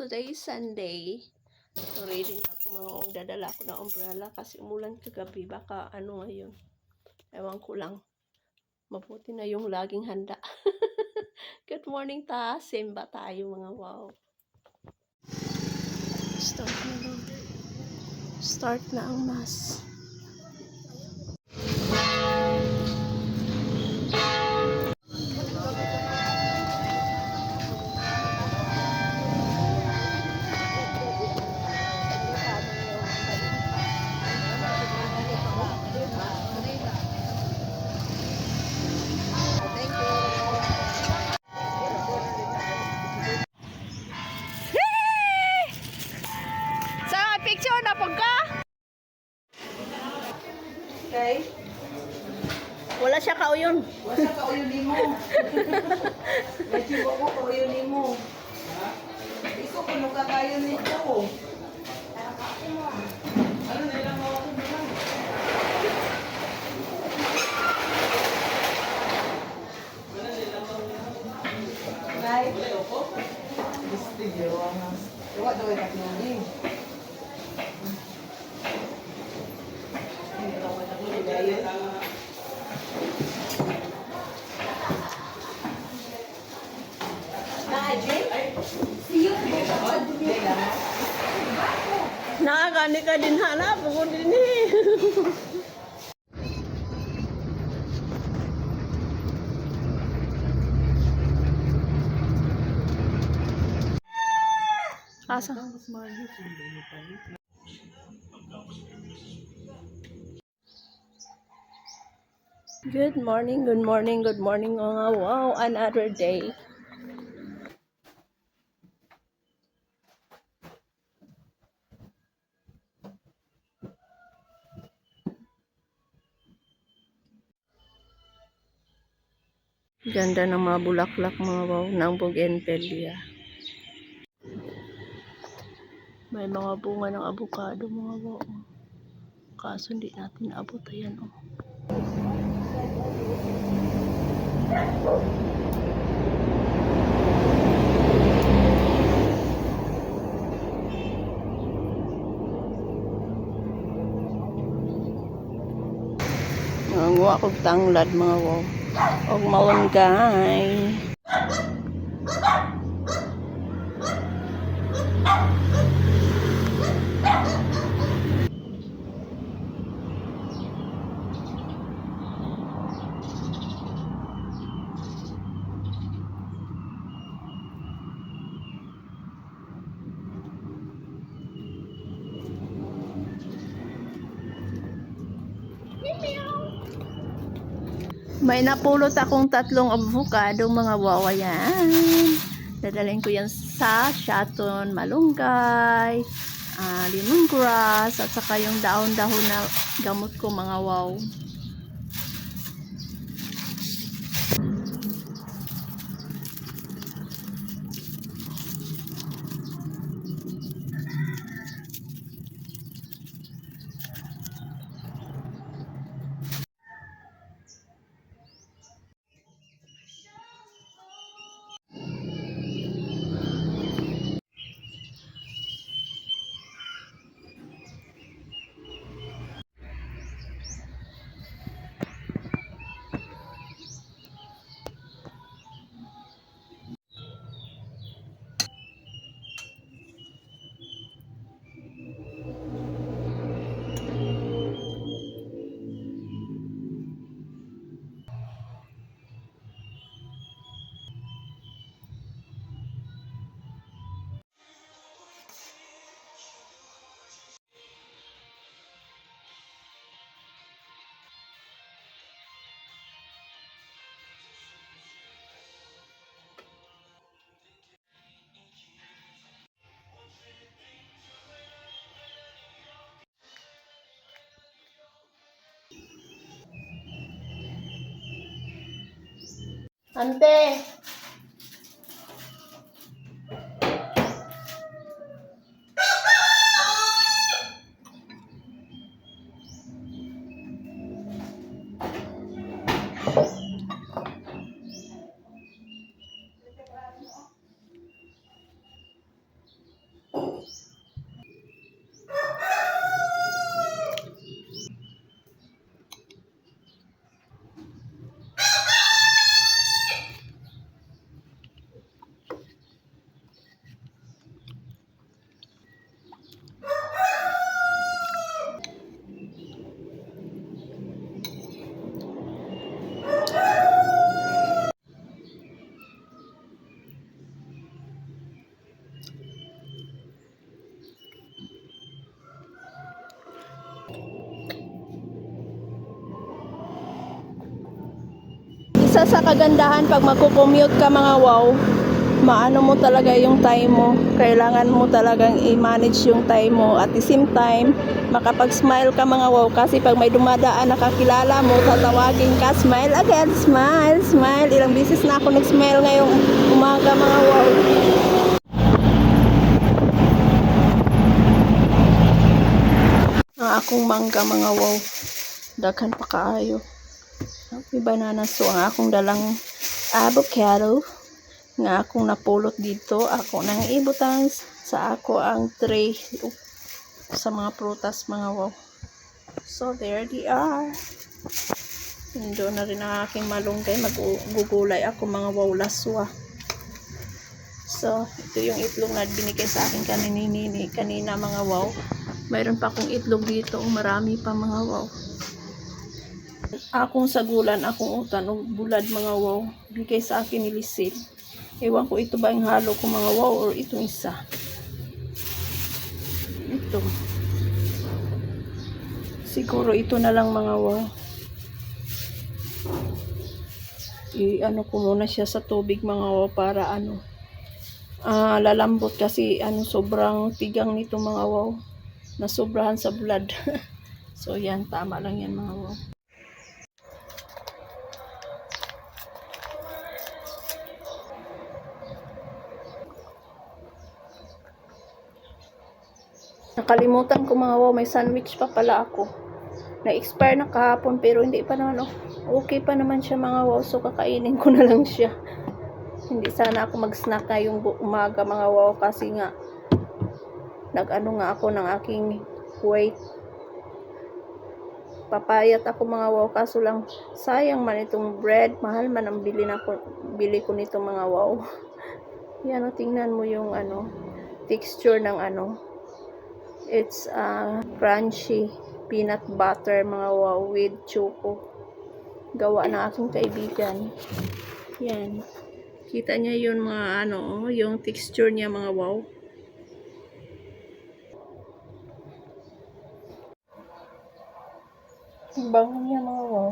today is Sunday. So ready na ako mga dadala ko ng umbrella kasi umulan kagabi. Baka ano ngayon. Ewan ko lang. Mabuti na yung laging handa. Good morning ta. Simba tayo mga wow. Start na ang mass. Picture na pagka. Okay. Wala siya kauyon. Wala siya kauyon nimo. Medyo ko kauyon nimo. Iso kuno ka kayo nito. Ano nila mo ako naman. Nay. Gusto yo ang. Wa daw ay tatlo. Nakakani ka din hala, bukod din eh. Asa? Good morning, good morning, good morning mga wow, another day. Ganda ng mga bulaklak mga wow ng bougainvillea. May mga bunga ng avocado mga wow. Kaso hindi natin naabot. Ayan oh. Nanguha kong tanglad mga wow. Og malunggay. May napulot akong 3 avocado mga wow, yan. Dadalhin ko yan sa Shaton, malunggay, lemongrass, at saka yung dahon-dahon na gamot ko mga wow. Ante! isa sa kagandahan pag magko-commute ka mga wow, maano mo talaga yung time mo. Kailangan mo talagang i-manage yung time mo. At the same time, makapag-smile ka mga wow. Kasi pag may dumadaan nakakilala mo, tatawagin ka, smile again, smile, smile. Ilang beses na ako nag-smile ngayong umaga mga wow. Ang akong mangga mga wow. Daghan pa kaayo. May banana, so ang akong dalang avocado nga akong napulot dito. Ako nang ibutang sa ako ang tray sa mga prutas mga wow. So there they are. Ando na rin ang aking malunggay. Magugulay ako mga wow, laswa. So ito yung itlog na binigay sa akin kanina mga wow. Mayroon pa akong itlog dito. Marami pa mga wow. Akong sagulan, akong utan o bulad mga wow. Bigay sa akin ni Lisil. Ewan ko ito ba yung halo ko mga wow or itong isa. Ito. Siguro ito na lang mga wow. I-ano ko muna siya sa tubig mga wow para lalambot kasi sobrang tigang nito mga wow. Nasobrahan sa blood. So yan, tama lang yan mga wow. Nakalimutan ko mga wow, may sandwich pa pala ako. Na-expire na kahapon pero hindi pa naman okay pa naman siya mga wow. So kakainin ko na lang siya. Hindi sana ako mag-snack ngayong umaga mga wow kasi nga nag-ano nga ako ng aking weight. Papayat ako mga wow kaso lang sayang man itong bread. Mahal man ang bili ko nito mga wow. Yan tingnan mo yung texture ng it's crunchy peanut butter mga wow with choco. Gawa ng aking kaibigan. Yan. Kita niya yun mga yung texture niya mga wow. Ang bango niya mga wow.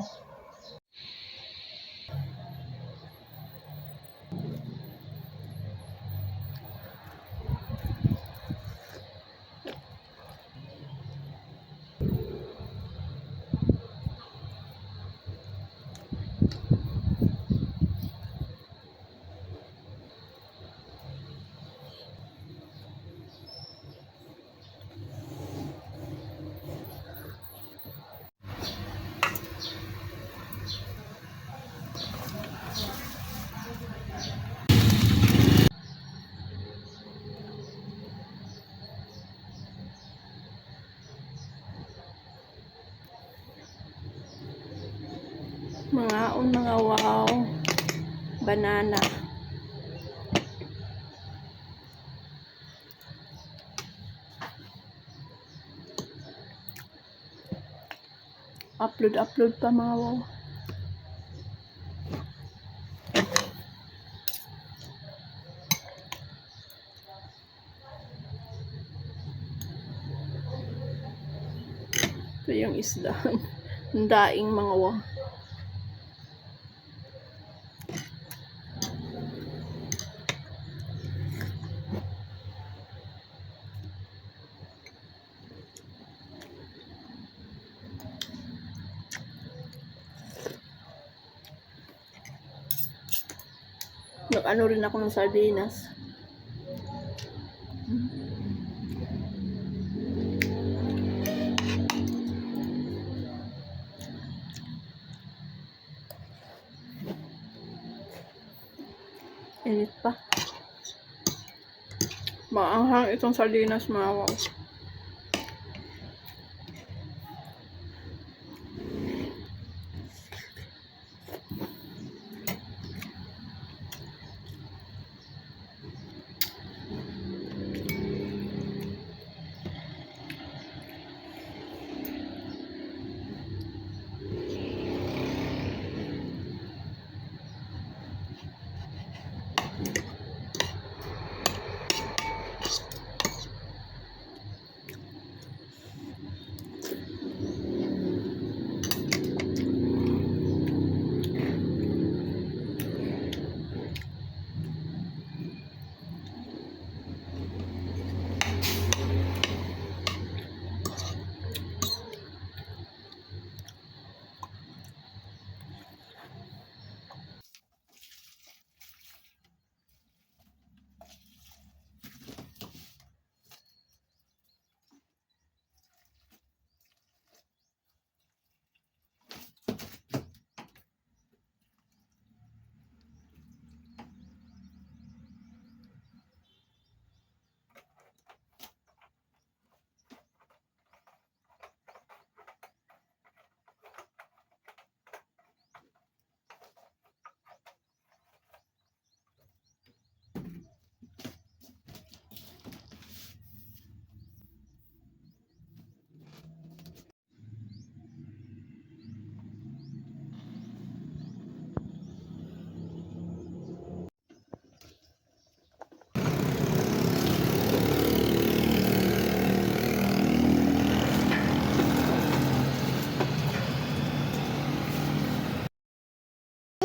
Mga wow. Banana. Upload pa mga wow. Ito yung isda. Ang daing mga wow. Nag-ano rin ako ng sardinas. Init pa. Maanghang itong sardinas mga wow.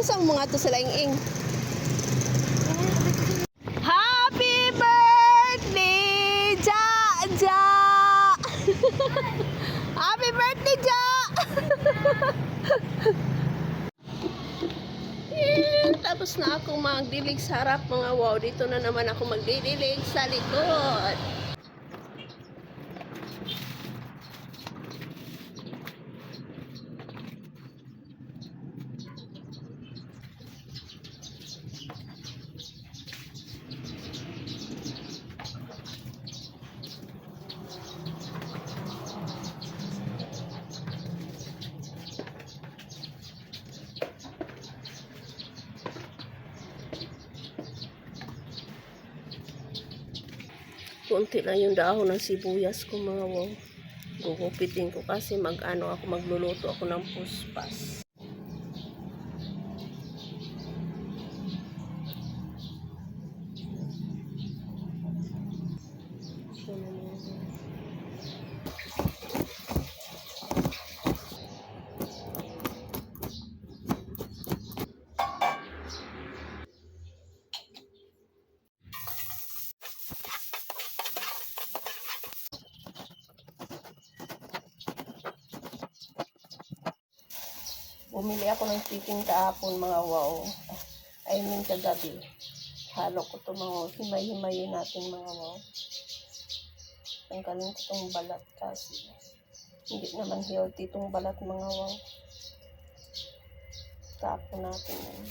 Unsa mo nga to sa laing-ing? Happy birthday, Ja! Ja! Happy birthday, Ja! Tapos na ako magdilig sa harap mga wow. Dito na naman ako magdidilig sa likod. Kunti lang yung dahon ng sibuyas ko mga wow. Gugupitin ko kasi magluluto ako ng puspas. Bumili ako ng chicken kahapon mga wow. I mean kagabi. Halo ko ito mga wow. Himay-himayin natin mga wow. Tanggalin ko itong balat kasi hindi naman healthy itong balat mga wow. Tapon natin yan.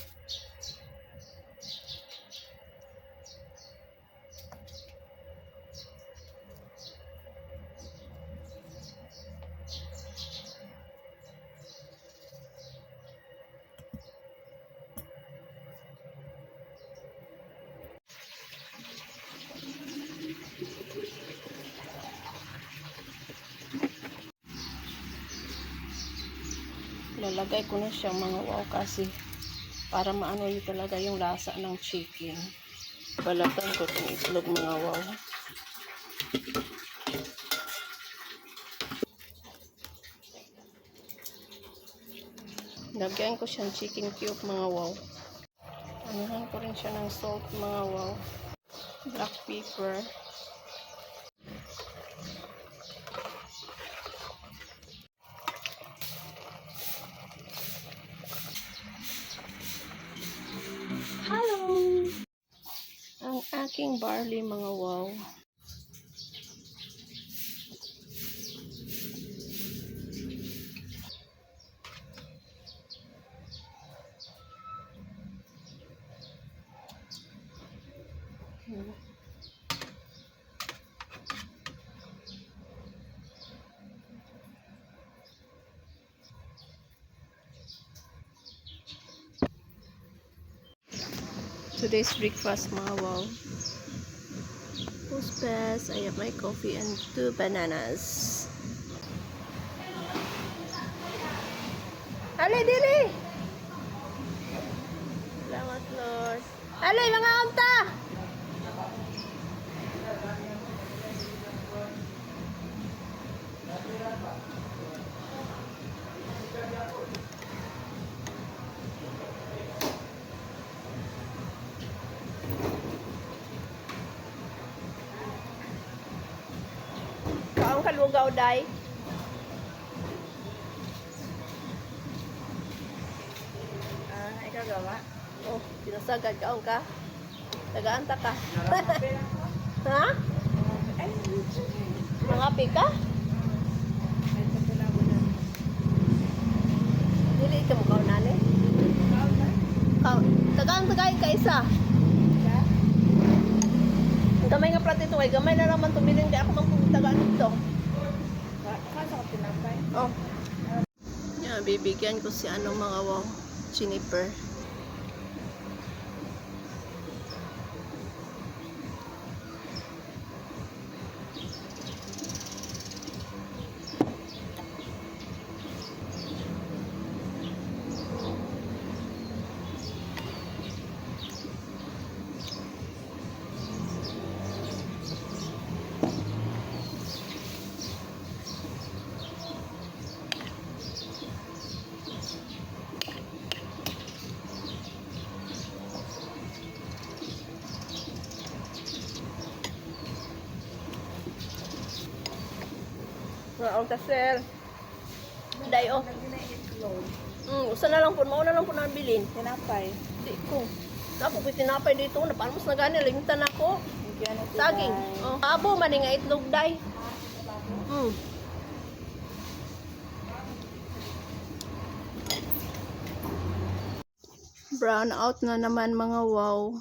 Lalagay ko na siya mga wow kasi para maano yun talaga yung lasa ng chicken. Balatan ko itong itlog mga wow. Lagyan ko siyang chicken cube mga wow. Anuhan ko rin siya ng salt mga wow. Black pepper. Hello! Ang aking barley mga wow. Today's breakfast mga wow. Puspas, I have my coffee and 2 bananas. Ali, dili! Salamat Lord. Ali, mga unta! Kaong kalugaw, day. Ikaw gawa? Oh, pinasagad kaong ka. Tagaan ta ka. Ha? Mga pika? Dili ka mo kaon nani? Tagaan ka isa. Ang gamay nga plato ito, ay gamay na naman tumilin kaya ako magpagtagaan ito. Kasa ko tinapay. Oh. Yeah, bibigyan ko si ano mga wow, Juniper. kaon ta sir. Dayo. Usa na lang po, mauna lang po na bilin. Tinapay. Di ko. Dapat ko tinapay dito, napalmos na gani, lingitan ako. Saging. Oh, abo man nga itlog day. Brown out na naman mga wow.